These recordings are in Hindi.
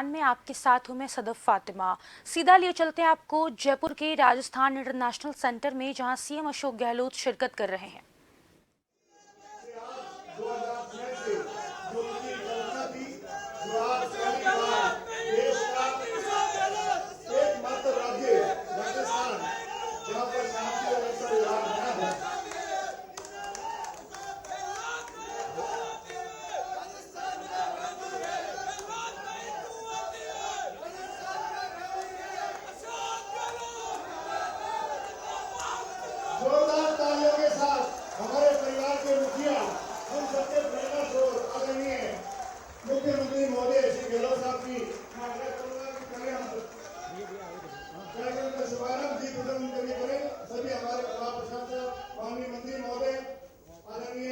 में आपके साथ हूं मैं सदफ फातिमा। सीधा लिए चलते हैं आपको जयपुर के राजस्थान इंटरनेशनल सेंटर में, जहां सीएम अशोक गहलोत शिरकत कर रहे हैं। देश का एकमात्र राज्य राजस्थान, जहाँ पर शांति व्यवस्था विभाग बना है। जोरदार तालियों के साथ हमारे परिवार के मुखिया, हम सबके प्रेरणा स्रोत आदरणीय मुख्यमंत्री महोदय श्री गहलोत साहब की मैं आग्रह करूंगा कि कार्यक्रम का शुभारंभ दीप प्रज्वलन करके करें। सभी हमारे कला प्रशासक, माननीय मंत्री महोदय, आदरणीय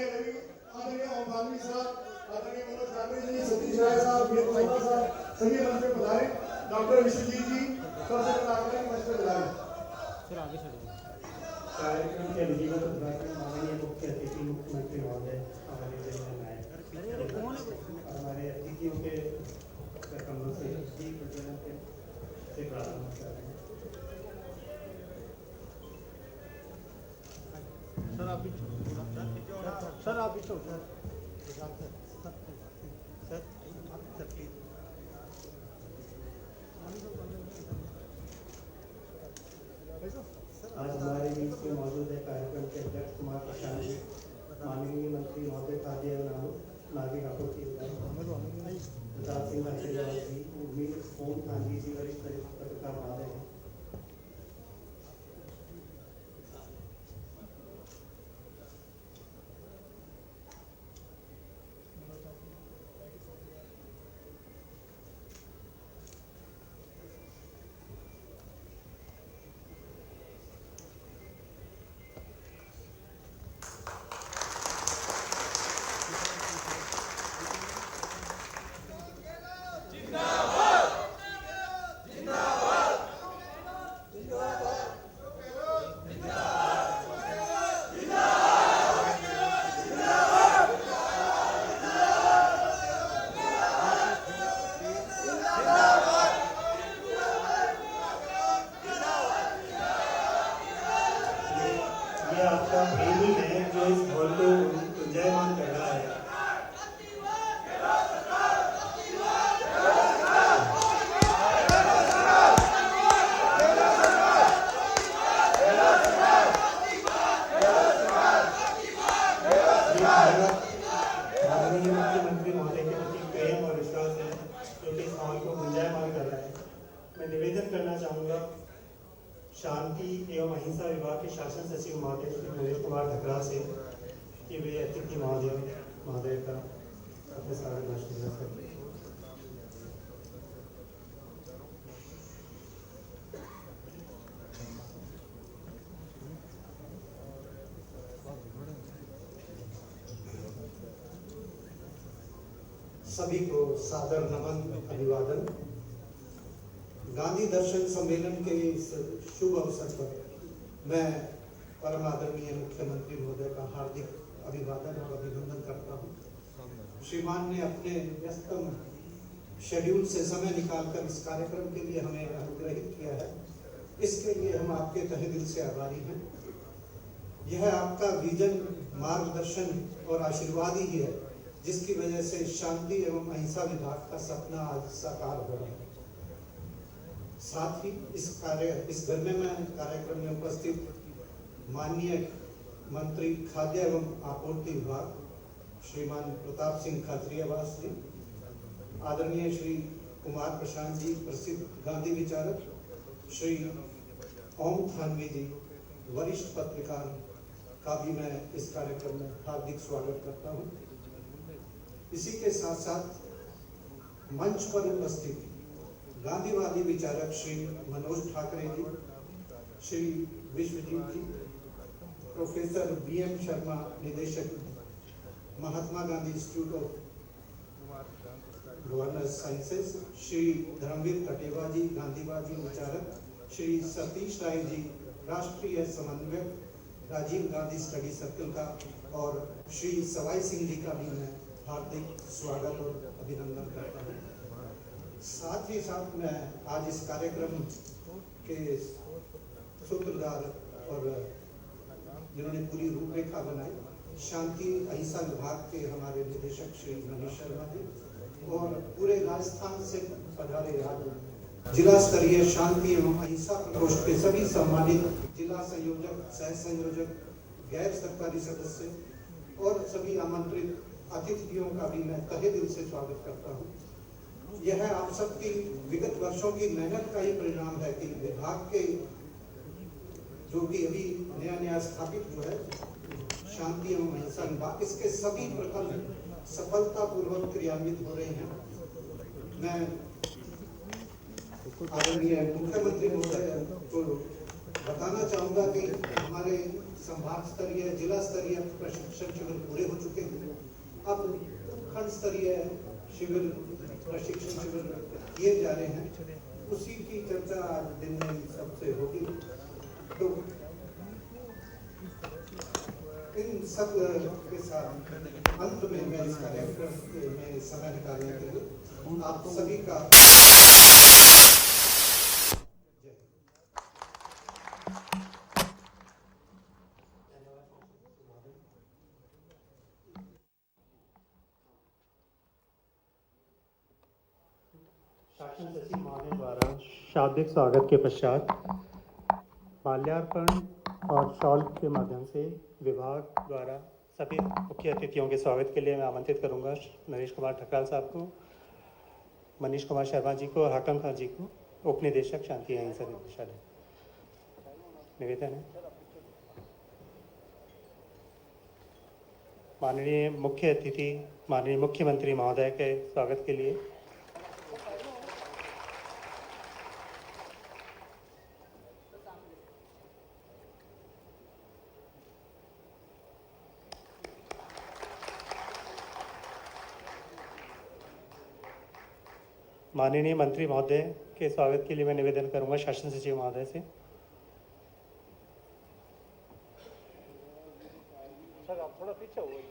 ओम भागवी साहब, आदरणीय मनोज ठाकरे जी, सतीश राय साहब, सभी मंच पे पधारे। डॉक्टर विश्वजीत जी सबसे पहले आकर मंच पे पधारे। कार्यक्रम के विधिवत उद्घाटन माननीय मुख्य अतिथि मुख्यमंत्री महोदय हमारे हमारे अतिथियों के कमरों से दीप प्रज्वलन से प्रारंभ कर रहे हैं। सर आप सर आज हमारे बीच में मौजूद है कार्यक्रम के अध्यक्ष कुमार प्रशांत जी, माननीय मंत्री महोदय खाद्य एवं नागरिक आपूर्ति प्रताप सिंह खाचरियावास जी, ओम गांधी जी, वरिष्ठ पत्रकार महोदय हैं। आपका प्रेमी है जो इस हॉल को जयमान कर रहा है। माननीय मुख्यमंत्री महोदय के प्रति प्रेम और विश्वास है जो कि इस हॉल को गुंजायमान कर रहा है। मैं निवेदन करना चाहूँगा शांति एवं अहिंसा विभाग के शासन सचिव महोदय श्री नरेश कुमार ठकरा से कि वे अतिथि महोदय का अपने स्वागत भाषण करें। सभी को सादर नमन, अभिवादन। गांधी दर्शन सम्मेलन के इस शुभ अवसर पर मैं परम आदरणीय मुख्यमंत्री महोदय का हार्दिक अभिवादन और अभिनंदन करता हूं। श्रीमान ने अपने व्यस्तम शेड्यूल से समय निकालकर इस कार्यक्रम के लिए हमें अनुग्रहित किया है, इसके लिए हम आपके तहे दिल से आभारी हैं। यह आपका विजन, मार्गदर्शन और आशीर्वाद ही है जिसकी वजह से शांति एवं अहिंसा विभाग का सपना आज साकार हो रहा है। साथ ही इस गण्यमय कार्यक्रम में उपस्थित माननीय मंत्री खाद्य एवं आपूर्ति विभाग श्रीमान प्रताप सिंह खाचरियावास जी, आदरणीय श्री कुमार प्रशांत जी, प्रसिद्ध गांधी विचारक श्री ओम थानवी जी, वरिष्ठ पत्रकार का भी मैं इस कार्यक्रम में हार्दिक स्वागत करता हूं। इसी के साथ साथ मंच पर उपस्थित गांधीवादी विचारक श्री मनोज ठाकरे जी, श्री विश्वजीत जी, प्रोफेसर BM शर्मा, निदेशक Mahatma Gandhi institute of governance sciences, Shri Dharmveer Kateva ji, गांधीवादी विचारक, श्री सतीश राय जी, राष्ट्रीय समन्वयक राजीव गांधी स्टडी सर्कल का, और श्री सवाई सिंह जी का भी मैं हार्दिक स्वागत और अभिनंदन करता हूँ। साथ ही साथ मैं आज इस कार्यक्रम के सूत्रधार और जिन्होंने पूरी रूपरेखा बनाई, शांति अहिंसा विभाग के हमारे निदेशक श्री मनीष शर्मा जी और पूरे राजस्थान से पधारे आज जिला स्तरीय शांति एवं अहिंसा प्रकोष्ठ के सभी सम्मानित जिला संयोजक, सह संयोजक, गैर सरकारी सदस्य और सभी आमंत्रित अतिथियों का भी मैं तहे दिल से स्वागत करता हूँ। यह आप सबकी विगत वर्षों की मेहनत का ही परिणाम है कि विभाग के जो कि अभी नया स्थापित हुआ है शांति एवं अहिंसा विभाग, इसके सभी प्रकल्प सफलतापूर्वक क्रियान्वित हो रहे हैं। मैं आदरणीय मुख्यमंत्री महोदय को बताना चाहूँगा कि हमारे संभाग स्तरीय, जिला स्तरीय प्रशिक्षण शिविर पूरे हो चुके हैं। अब खंड स्तरीय शिविर, प्रशिक्षण शिविर किए जा रहे हैं। उसी की चर्चा आज दिन में सबसे होगी। तो इन सब के साथ अंत में मैं इस कार्यक्रम में समय निकालने के लिए आप सभी का शासन सचिव महोदय द्वारा शाब्दिक स्वागत के पश्चात माल्यार्पण और शॉल के माध्यम से विभाग द्वारा सभी मुख्य अतिथियों के स्वागत के लिए मैं आमंत्रित करूंगा नरेश कुमार ठकराल साहब को, मनीष कुमार शर्मा जी को और हाकम खान जी को, उप निदेशक शांति अहिंसा निदेशालय। निवेदन है माननीय मुख्य अतिथि माननीय मुख्यमंत्री महोदय के स्वागत के लिए माननीय मंत्री महोदय के स्वागत के लिए मैं निवेदन करूंगा शासन सचिव महोदय से। सर आप थोड़ा पीछे हो गए।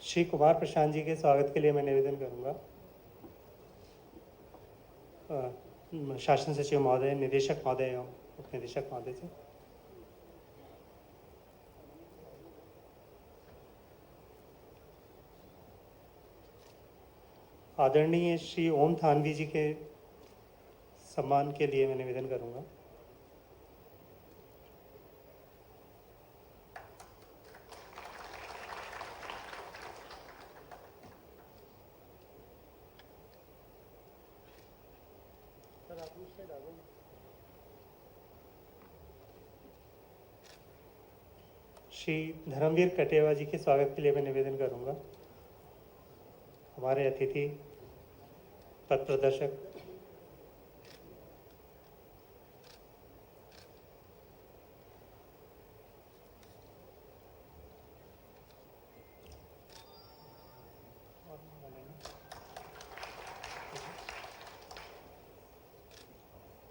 श्री कुमार प्रशांत जी के स्वागत के लिए मैं निवेदन करूंगा शासन सचिव महोदय, निदेशक महोदय एवं उप निदेशक महोदय से। आदरणीय श्री ओम थानवी जी के सम्मान के लिए मैं निवेदन करूंगा श्री धर्मवीर कटेवा जी के स्वागत के लिए मैं निवेदन करूंगा। हमारे अतिथि पथ प्रदर्शक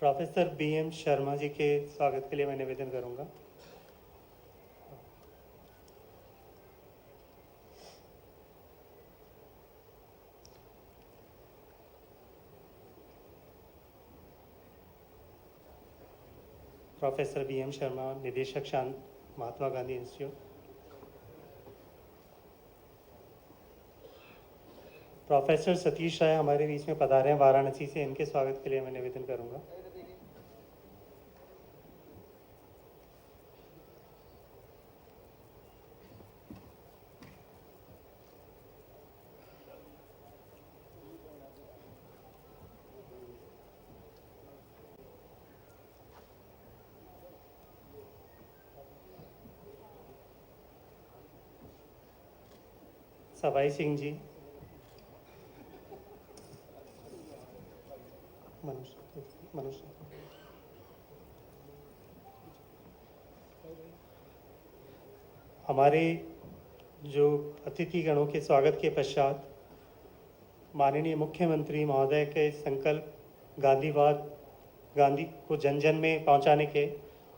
प्रोफेसर BM शर्मा जी के स्वागत के लिए मैं निवेदन करूंगा। प्रोफेसर BM शर्मा, निदेशक शांत महात्मा गांधी इंस्टीट्यूट। प्रोफेसर सतीश राय हमारे बीच में पधारे हैं वाराणसी से, इनके स्वागत के लिए मैं निवेदन करूंगा। सवाई सिंह जी, मनुष्य हमारे जो अतिथिगणों के स्वागत के पश्चात माननीय मुख्यमंत्री महोदय के संकल्प गांधीवाद गांधी को जन जन में पहुंचाने के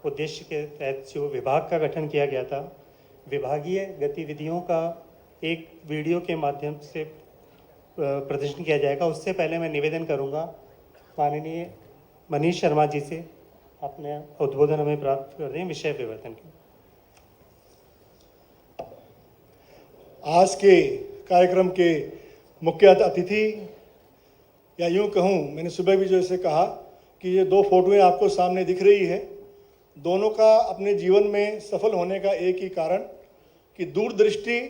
उद्देश्य के तहत जो विभाग का गठन किया गया था, विभागीय गतिविधियों का एक वीडियो के माध्यम से प्रदर्शन किया जाएगा। उससे पहले मैं निवेदन करूंगा माननीय मनीष शर्मा जी से अपने उद्बोधन हमें प्राप्त कर दें विषय विवर्तन के। आज के कार्यक्रम के मुख्य अतिथि, या यूं कहूं, मैंने सुबह भी जो इसे कहा कि ये दो फोटोएं आपको सामने दिख रही है, दोनों का अपने जीवन में सफल होने का एक ही कारण कि दूरदृष्टि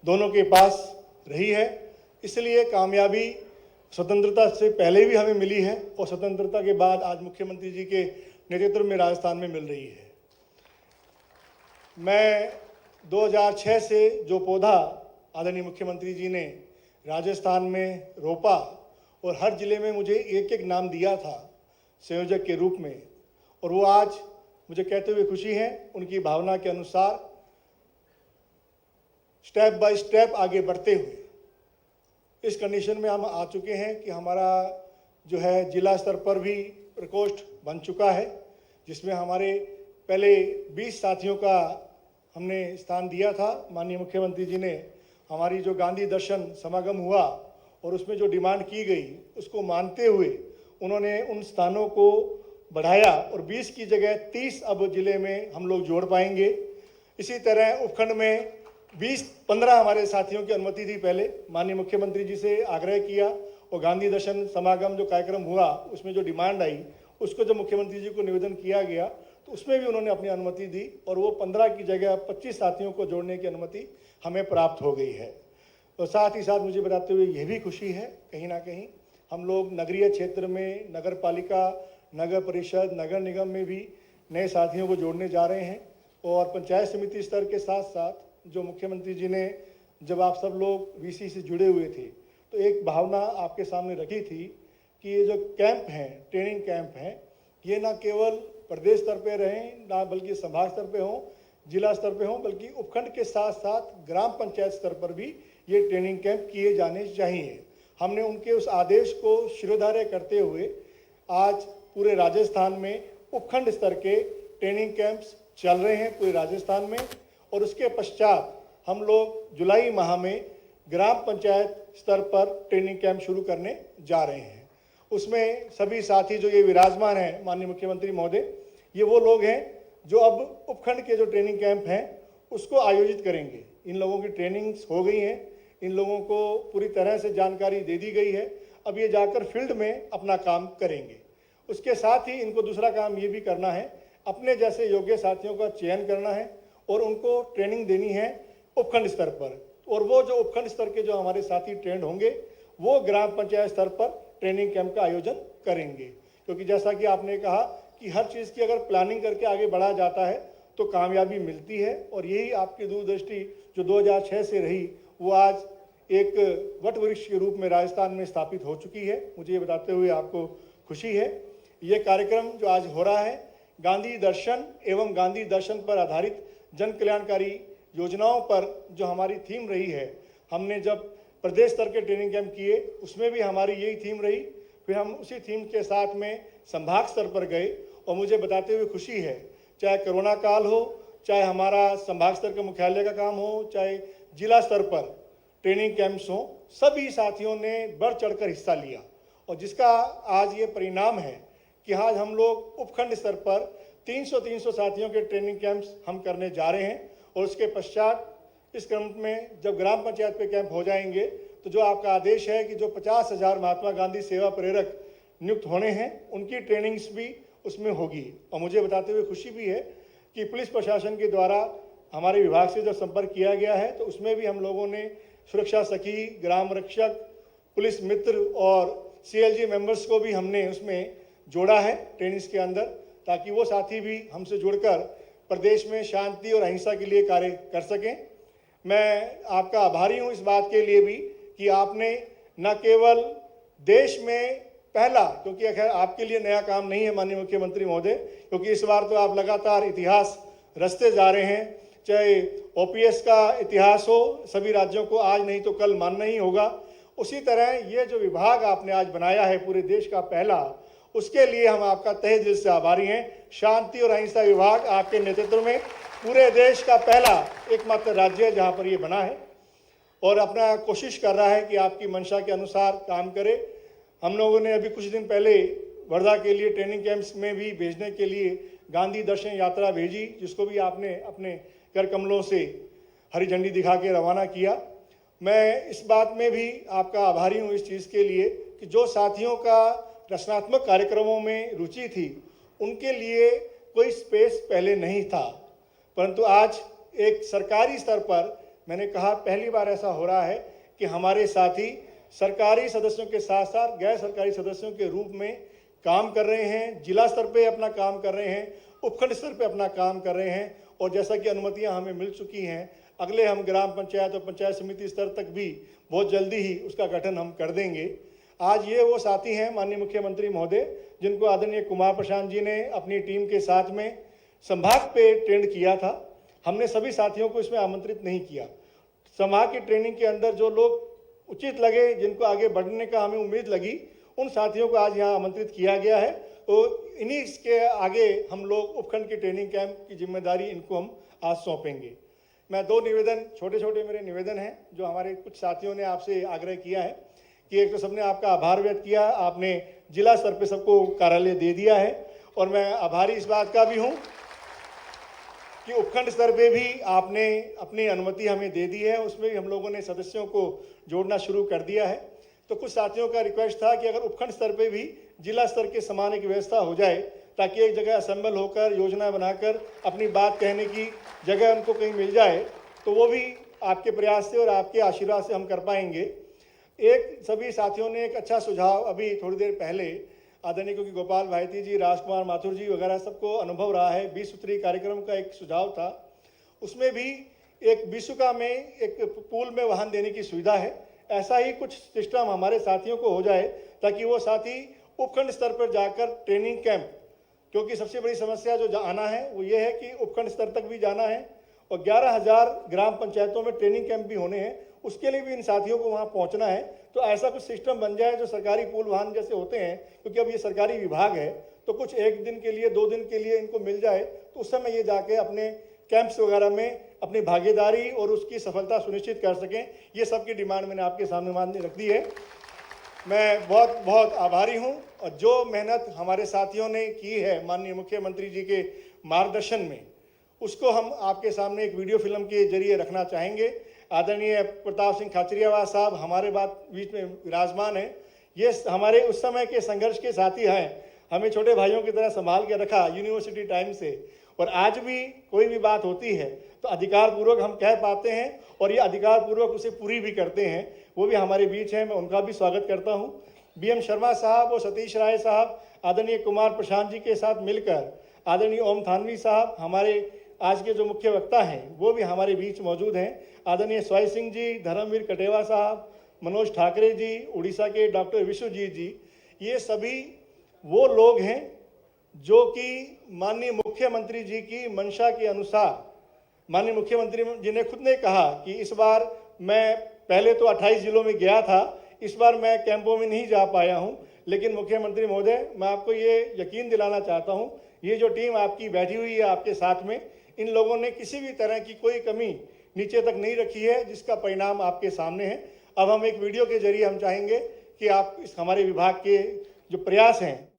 दोनों के पास रही है। इसलिए कामयाबी स्वतंत्रता से पहले भी हमें मिली है और स्वतंत्रता के बाद आज मुख्यमंत्री जी के नेतृत्व में राजस्थान में मिल रही है। मैं 2006 से जो पौधा आदरणीय मुख्यमंत्री जी ने राजस्थान में रोपा और हर जिले में मुझे एक एक नाम दिया था संयोजक के रूप में, और वो आज मुझे कहते हुए खुशी है, उनकी भावना के अनुसार स्टेप बाय स्टेप आगे बढ़ते हुए इस कंडीशन में हम आ चुके हैं कि हमारा जो है जिला स्तर पर भी प्रकोष्ठ बन चुका है, जिसमें हमारे पहले 20 साथियों का हमने स्थान दिया था। माननीय मुख्यमंत्री जी ने हमारी जो गांधी दर्शन समागम हुआ और उसमें जो डिमांड की गई उसको मानते हुए उन्होंने उन स्थानों को बढ़ाया और 20 की जगह 30 अब जिले में हम लोग जोड़ पाएंगे। इसी तरह उपखंड में 20-15 हमारे साथियों की अनुमति थी। पहले माननीय मुख्यमंत्री जी से आग्रह किया और गांधी दर्शन समागम जो कार्यक्रम हुआ उसमें जो डिमांड आई उसको जब मुख्यमंत्री जी को निवेदन किया गया तो उसमें भी उन्होंने अपनी अनुमति दी और वो 15 की जगह 25 साथियों को जोड़ने की अनुमति हमें प्राप्त हो गई है। और साथ ही साथ मुझे बताते हुए यह भी खुशी है, कहीं ना कहीं हम लोग नगरीय क्षेत्र में नगर पालिका, नगर परिषद, नगर निगम में भी नए साथियों को जोड़ने जा रहे हैं। और पंचायत समिति स्तर के साथ साथ जो मुख्यमंत्री जी ने, जब आप सब लोग वीसी से जुड़े हुए थे तो एक भावना आपके सामने रखी थी कि ये जो कैंप हैं, ट्रेनिंग कैंप हैं, ये ना केवल प्रदेश स्तर पे रहें, ना बल्कि संभाग स्तर पे हों, जिला स्तर पे हों, बल्कि उपखंड के साथ साथ ग्राम पंचायत स्तर पर भी ये ट्रेनिंग कैंप किए जाने चाहिए। हमने उनके उस आदेश को शिरोधार्य करते हुए आज पूरे राजस्थान में उपखंड स्तर के ट्रेनिंग कैंप्स चल रहे हैं पूरे राजस्थान में, और उसके पश्चात हम लोग जुलाई माह में ग्राम पंचायत स्तर पर ट्रेनिंग कैंप शुरू करने जा रहे हैं। उसमें सभी साथी जो ये विराजमान हैं माननीय मुख्यमंत्री महोदय, ये वो लोग हैं जो अब उपखंड के जो ट्रेनिंग कैंप हैं उसको आयोजित करेंगे। इन लोगों की ट्रेनिंग्स हो गई हैं, इन लोगों को पूरी तरह से जानकारी दे दी गई है। अब ये जाकर फील्ड में अपना काम करेंगे। उसके साथ ही इनको दूसरा काम ये भी करना है, अपने जैसे योग्य साथियों का चयन करना है और उनको ट्रेनिंग देनी है उपखंड स्तर पर। और वो जो उपखंड स्तर के जो हमारे साथी ट्रेंड होंगे वो ग्राम पंचायत स्तर पर ट्रेनिंग कैंप का आयोजन करेंगे। क्योंकि जैसा कि आपने कहा कि हर चीज़ की अगर प्लानिंग करके आगे बढ़ा जाता है तो कामयाबी मिलती है, और यही आपकी दूरदृष्टि जो 2006 से रही वो आज एक वट वृक्ष के रूप में राजस्थान में स्थापित हो चुकी है। मुझे ये बताते हुए आपको खुशी है। ये कार्यक्रम जो आज हो रहा है गांधी दर्शन एवं गांधी दर्शन पर आधारित जन कल्याणकारी योजनाओं पर जो हमारी थीम रही है, हमने जब प्रदेश स्तर के ट्रेनिंग कैंप किए उसमें भी हमारी यही थीम रही। फिर हम उसी थीम के साथ में संभाग स्तर पर गए और मुझे बताते हुए खुशी है, चाहे कोरोना काल हो, चाहे हमारा संभाग स्तर के मुख्यालय का काम हो, चाहे जिला स्तर पर ट्रेनिंग कैंप्स हो, सभी साथियों ने बढ़ चढ़कर हिस्सा लिया। और जिसका आज ये परिणाम है कि आज हम लोग उपखंड स्तर पर 300 साथियों के ट्रेनिंग कैंप्स हम करने जा रहे हैं। और उसके पश्चात इस क्रम में जब ग्राम पंचायत पे कैंप हो जाएंगे तो जो आपका आदेश है कि जो 50,000 महात्मा गांधी सेवा प्रेरक नियुक्त होने हैं उनकी ट्रेनिंग्स भी उसमें होगी। और मुझे बताते हुए खुशी भी है कि पुलिस प्रशासन के द्वारा हमारे विभाग से जब संपर्क किया गया है तो उसमें भी हम लोगों ने सुरक्षा सखी, ग्राम रक्षक, पुलिस मित्र और CLG मेंबर्स को भी हमने उसमें जोड़ा है ट्रेनिंग्स के अंदर, ताकि वो साथी भी हमसे जुड़कर प्रदेश में शांति और अहिंसा के लिए कार्य कर सकें। मैं आपका आभारी हूं इस बात के लिए भी कि आपने न केवल देश में पहला, क्योंकि अगर आपके लिए नया काम नहीं है माननीय मुख्यमंत्री महोदय, क्योंकि इस बार तो आप लगातार इतिहास रचते जा रहे हैं, चाहे ओपीएस का इतिहास हो, सभी राज्यों को आज नहीं तो कल मानना ही होगा। उसी तरह ये जो विभाग आपने आज बनाया है पूरे देश का पहला, उसके लिए हम आपका तहे दिल से आभारी हैं। शांति और अहिंसा विभाग आपके नेतृत्व में पूरे देश का पहला एकमात्र राज्य है जहां पर ये बना है और अपना कोशिश कर रहा है कि आपकी मंशा के अनुसार काम करे। हम लोगों ने अभी कुछ दिन पहले वर्धा के लिए ट्रेनिंग कैंप्स में भी भेजने के लिए गांधी दर्शन यात्रा भेजी, जिसको भी आपने अपने कर कमलों से हरी झंडी दिखा के रवाना किया। मैं इस बात में भी आपका आभारी हूँ इस चीज़ के लिए कि जो साथियों का रचनात्मक कार्यक्रमों में रुचि थी, उनके लिए कोई स्पेस पहले नहीं था, परंतु आज एक सरकारी स्तर पर मैंने कहा पहली बार ऐसा हो रहा है कि हमारे साथी सरकारी सदस्यों के साथ साथ गैर सरकारी सदस्यों के रूप में काम कर रहे हैं, जिला स्तर पे अपना काम कर रहे हैं, उपखंड स्तर पे अपना काम कर रहे हैं और जैसा कि अनुमतियां हमें मिल चुकी हैं, अगले हम ग्राम पंचायत और पंचायत समिति स्तर तक भी बहुत जल्दी ही उसका गठन हम कर देंगे। आज ये वो साथी हैं माननीय मुख्यमंत्री महोदय, जिनको आदरणीय कुमार प्रशांत जी ने अपनी टीम के साथ में संभाग पे ट्रेंड किया था। हमने सभी साथियों को इसमें आमंत्रित नहीं किया। संभाग की ट्रेनिंग के अंदर जो लोग उचित लगे, जिनको आगे बढ़ने का हमें उम्मीद लगी, उन साथियों को आज यहाँ आमंत्रित किया गया है। तो इन्हीं के आगे हम लोग उपखंड की ट्रेनिंग कैंप की जिम्मेदारी इनको हम आज सौंपेंगे। मैं दो निवेदन, छोटे छोटे मेरे निवेदन हैं जो हमारे कुछ साथियों ने आपसे आग्रह किया है कि एक तो सबने आपका आभार व्यक्त किया, आपने जिला स्तर पे सबको कार्यालय दे दिया है और मैं आभारी इस बात का भी हूँ कि उपखंड स्तर पे भी आपने अपनी अनुमति हमें दे दी है, उसमें भी हम लोगों ने सदस्यों को जोड़ना शुरू कर दिया है। तो कुछ साथियों का रिक्वेस्ट था कि अगर उपखंड स्तर पे भी जिला स्तर के समान एक व्यवस्था हो जाए ताकि एक जगह असेंबल होकर योजना बनाकर अपनी बात कहने की जगह उनको कहीं मिल जाए, तो वो भी आपके प्रयास से और आपके आशीर्वाद से हम कर पाएंगे। एक सभी साथियों ने एक अच्छा सुझाव अभी थोड़ी देर पहले आदरणीय क्योंकि गोपाल भाईती जी, राजकुमार माथुर जी वगैरह सबको अनुभव रहा है, 20 सूत्री कार्यक्रम का एक सुझाव था। उसमें भी एक बिसुका में एक पूल में वाहन देने की सुविधा है। ऐसा ही कुछ सिस्टम हमारे साथियों को हो जाए ताकि वो साथी उपखंड स्तर पर जाकर ट्रेनिंग कैंप, क्योंकि सबसे बड़ी समस्या जो आना है वो ये है कि उपखंड स्तर तक भी जाना है और 11,000 ग्राम पंचायतों में ट्रेनिंग कैंप भी होने हैं, उसके लिए भी इन साथियों को वहाँ पहुँचना है। तो ऐसा कुछ सिस्टम बन जाए जो सरकारी पूल वाहन जैसे होते हैं, क्योंकि अब ये सरकारी विभाग है, तो कुछ एक दिन के लिए 2 दिन के लिए इनको मिल जाए तो उस समय ये जाके अपने कैंप्स वगैरह में अपनी भागीदारी और उसकी सफलता सुनिश्चित कर सकें। ये सबकी डिमांड मैंने आपके सामने मानने रख दी है। मैं बहुत बहुत आभारी हूं और जो मेहनत हमारे साथियों ने की है माननीय मुख्यमंत्री जी के मार्गदर्शन में, उसको हम आपके सामने एक वीडियो फिल्म के जरिए रखना चाहेंगे। आदरणीय प्रताप सिंह खाचरियावास साहब हमारे बीच में विराजमान हैं। ये हमारे उस समय के संघर्ष के साथी हैं, हमें छोटे भाइयों की तरह संभाल के रखा यूनिवर्सिटी टाइम से, और आज भी कोई भी बात होती है तो अधिकार पूर्वक हम कह पाते हैं और ये अधिकार पूर्वक उसे पूरी भी करते हैं। वो भी हमारे बीच हैं, मैं उनका भी स्वागत करता हूँ। BM शर्मा साहब और सतीश राय साहब आदरणीय कुमार प्रशांत जी के साथ मिलकर, आदरणीय ओम थानवी साहब हमारे आज के जो मुख्य वक्ता हैं वो भी हमारे बीच मौजूद हैं। आदरणीय स्वाई सिंह जी, धर्मवीर कटेवा साहब, मनोज ठाकरे जी, उड़ीसा के डॉक्टर विश्वजीत जी, ये सभी वो लोग हैं जो कि माननीय मुख्यमंत्री जी की मंशा के अनुसार, माननीय मुख्यमंत्री जी ने खुद ने कहा कि इस बार मैं पहले तो 28 जिलों में गया था, इस बार मैं कैंपों में नहीं जा पाया हूं, लेकिन मुख्यमंत्री महोदय मैं आपको ये यकीन दिलाना चाहता हूं, ये जो टीम आपकी बैठी हुई है आपके साथ में, इन लोगों ने किसी भी तरह की कोई कमी नीचे तक नहीं रखी है, जिसका परिणाम आपके सामने है। अब हम एक वीडियो के जरिए हम चाहेंगे कि आप इस हमारे विभाग के जो प्रयास हैं